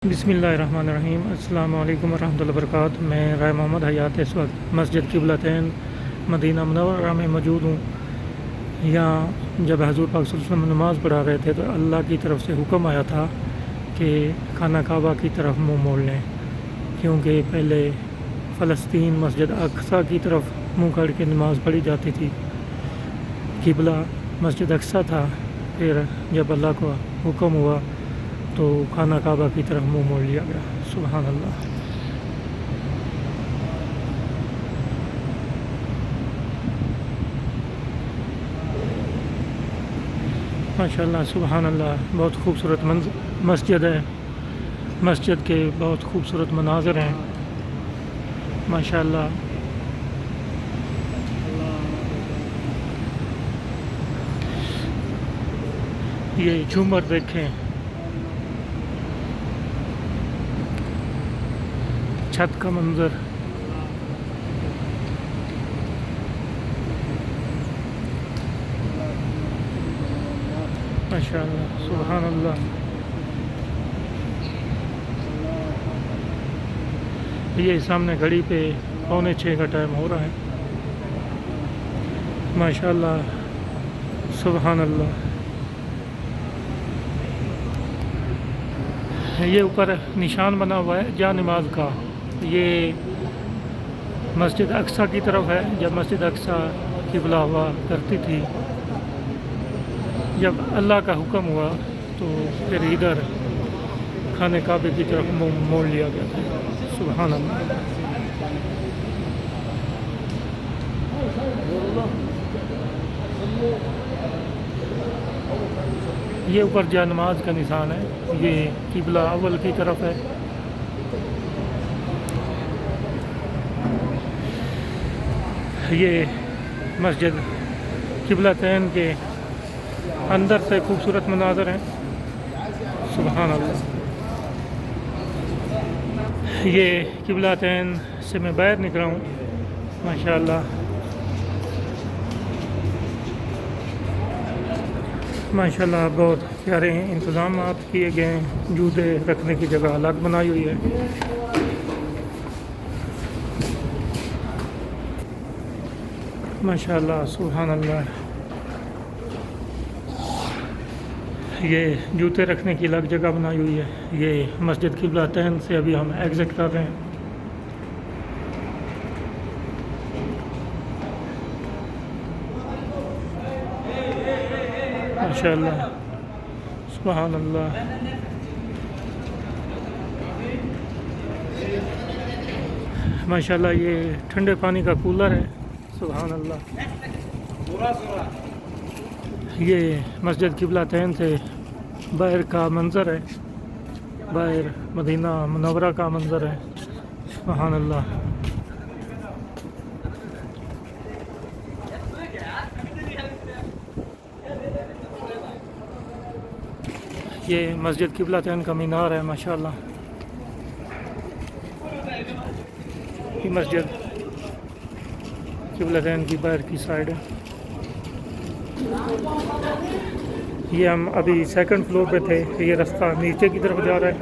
بسم اللہ الرحمن الرحیم۔ السلام علیکم ورحمۃ اللہ وبرکاتہ۔ میں رائے محمد حیات اس وقت مسجد قبلتین مدینہ منورہ میں موجود ہوں۔ یہاں جب حضور پاک صلی اللہ علیہ وسلم نماز پڑھا رہے تھے تو اللہ کی طرف سے حکم آیا تھا کہ خانہ کعبہ کی طرف منہ موڑ لیں، کیونکہ پہلے فلسطین مسجد اقصیٰ کی طرف منہ کر کے نماز پڑھی جاتی تھی۔ قبلہ مسجد اقصیٰ تھا، پھر جب اللہ کو حکم ہوا تو خانہ کعبہ کی طرف منہ موڑ لیا گیا۔ سبحان اللہ۔ ماشاء اللہ، سبحان اللہ، بہت خوبصورت مسجد ہے۔ مسجد کے بہت خوبصورت مناظر ہیں ماشاء اللہ۔ یہ جھومر دیکھیں، چھت کا منظر، ماشاء اللہ، سبحان اللہ۔ یہ سامنے گھڑی پہ 5:45 کا ٹائم ہو رہا ہے۔ ماشاء اللہ، سبحان اللہ۔ یہ اوپر نشان بنا ہوا ہے جا نماز کا، یہ مسجد اقصیٰ کی طرف ہے۔ جب مسجد اقصیٰ قبلہ ہوا کرتی تھی، جب اللہ کا حکم ہوا تو پھر ادھر خانہ کعبے کی طرف موڑ لیا گیا تھا۔ سبحان اللہ۔ یہ اوپر جا نماز کا نشان ہے، یہ قبلہ اول کی طرف ہے۔ یہ مسجد قبلتین کے اندر سے خوبصورت مناظر ہیں۔ سبحان اللہ۔ یہ قبلتین سے میں باہر نکلا ہوں ماشاء اللہ۔ ماشاء اللہ، بہت پیارے انتظامات کیے گئے ہیں۔ جوتے رکھنے کی جگہ الگ بنائی ہوئی ہے۔ ماشاء اللہ، سبحان اللہ۔ یہ جوتے رکھنے کی الگ جگہ بنائی ہوئی ہے۔ یہ مسجد قبلتین سے ابھی ہم ایگزٹ کر رہے ہیں۔ ماشاء اللہ، سبحان اللہ۔ ماشاء اللہ، یہ ٹھنڈے پانی کا کولر ہے۔ سبحان اللہ۔ یہ مسجد قبلتین سے باہر کا منظر ہے، باہر مدینہ منورہ کا منظر ہے۔ سبحان اللہ۔ یہ مسجد قبلتین کا مینار ہے ماشاء اللہ۔ یہ مسجد قبلتین کی باہر کی سائڈ ہے۔ یہ ہم ابھی سیکنڈ فلور پہ تھے، یہ رستہ نیچے کی طرف جا رہا ہے۔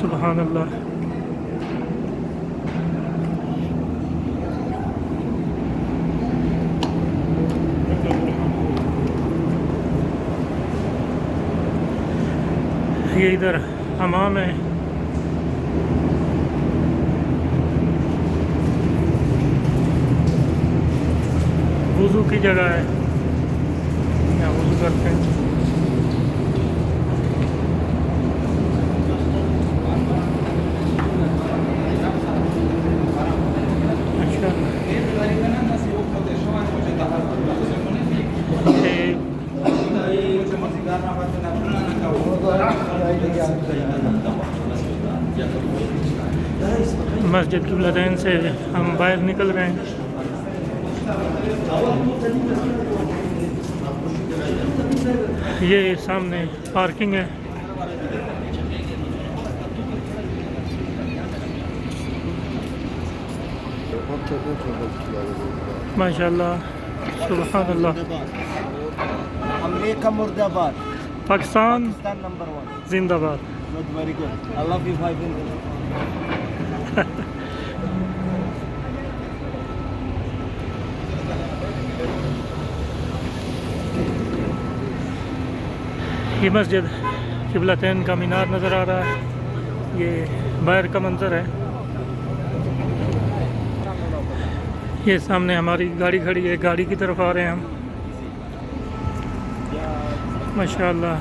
سبحان اللہ۔ یہ ادھر حمام ہے۔ وضو کی جگہ ہے، یہاں وضو کرتے ہیں۔ اچھا، مسجد قبلتین سے ہم باہر نکل رہے ہیں۔ یہ سامنے پارکنگ ہے۔ Çok çok çok ماشاء اللہ سبحان اللہ. امریکہ مرد آباد. پاکستان پاکستان نمبر 1. زندہ باد. Good, very good. I love you 5 minutes. یہ مسجد قبلتین کا مینار نظر آ رہا ہے. یہ باہر کا منظر ہے. یہ سامنے ہماری گاڑی کھڑی ہے. گاڑی کی طرف آ رہے ہیں ہم. ماشاءاللہ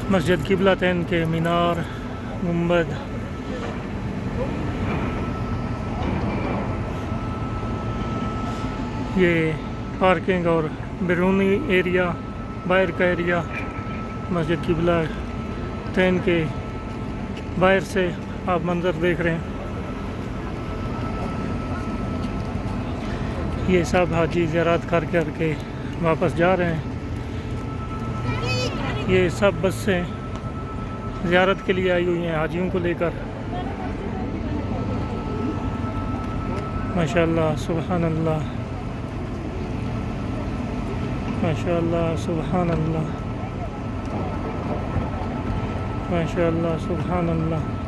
مسجد قبلتین کے مینار گنبد. یہ پارکنگ اور بیرونی ایریا باہر کا ایریا مسجد قبلتین کے باہر سے آپ منظر دیکھ رہے ہیں. یہ سب حاجی زیارت کر کے واپس جا رہے ہیں. یہ سب بسیں زیارت کے لیے آئی ہوئی ہیں حاجیوں کو لے کر. ماشاءاللہ سبحان اللہ ماشاءاللہ سبحان اللہ ماشاءاللہ سبحان اللہ.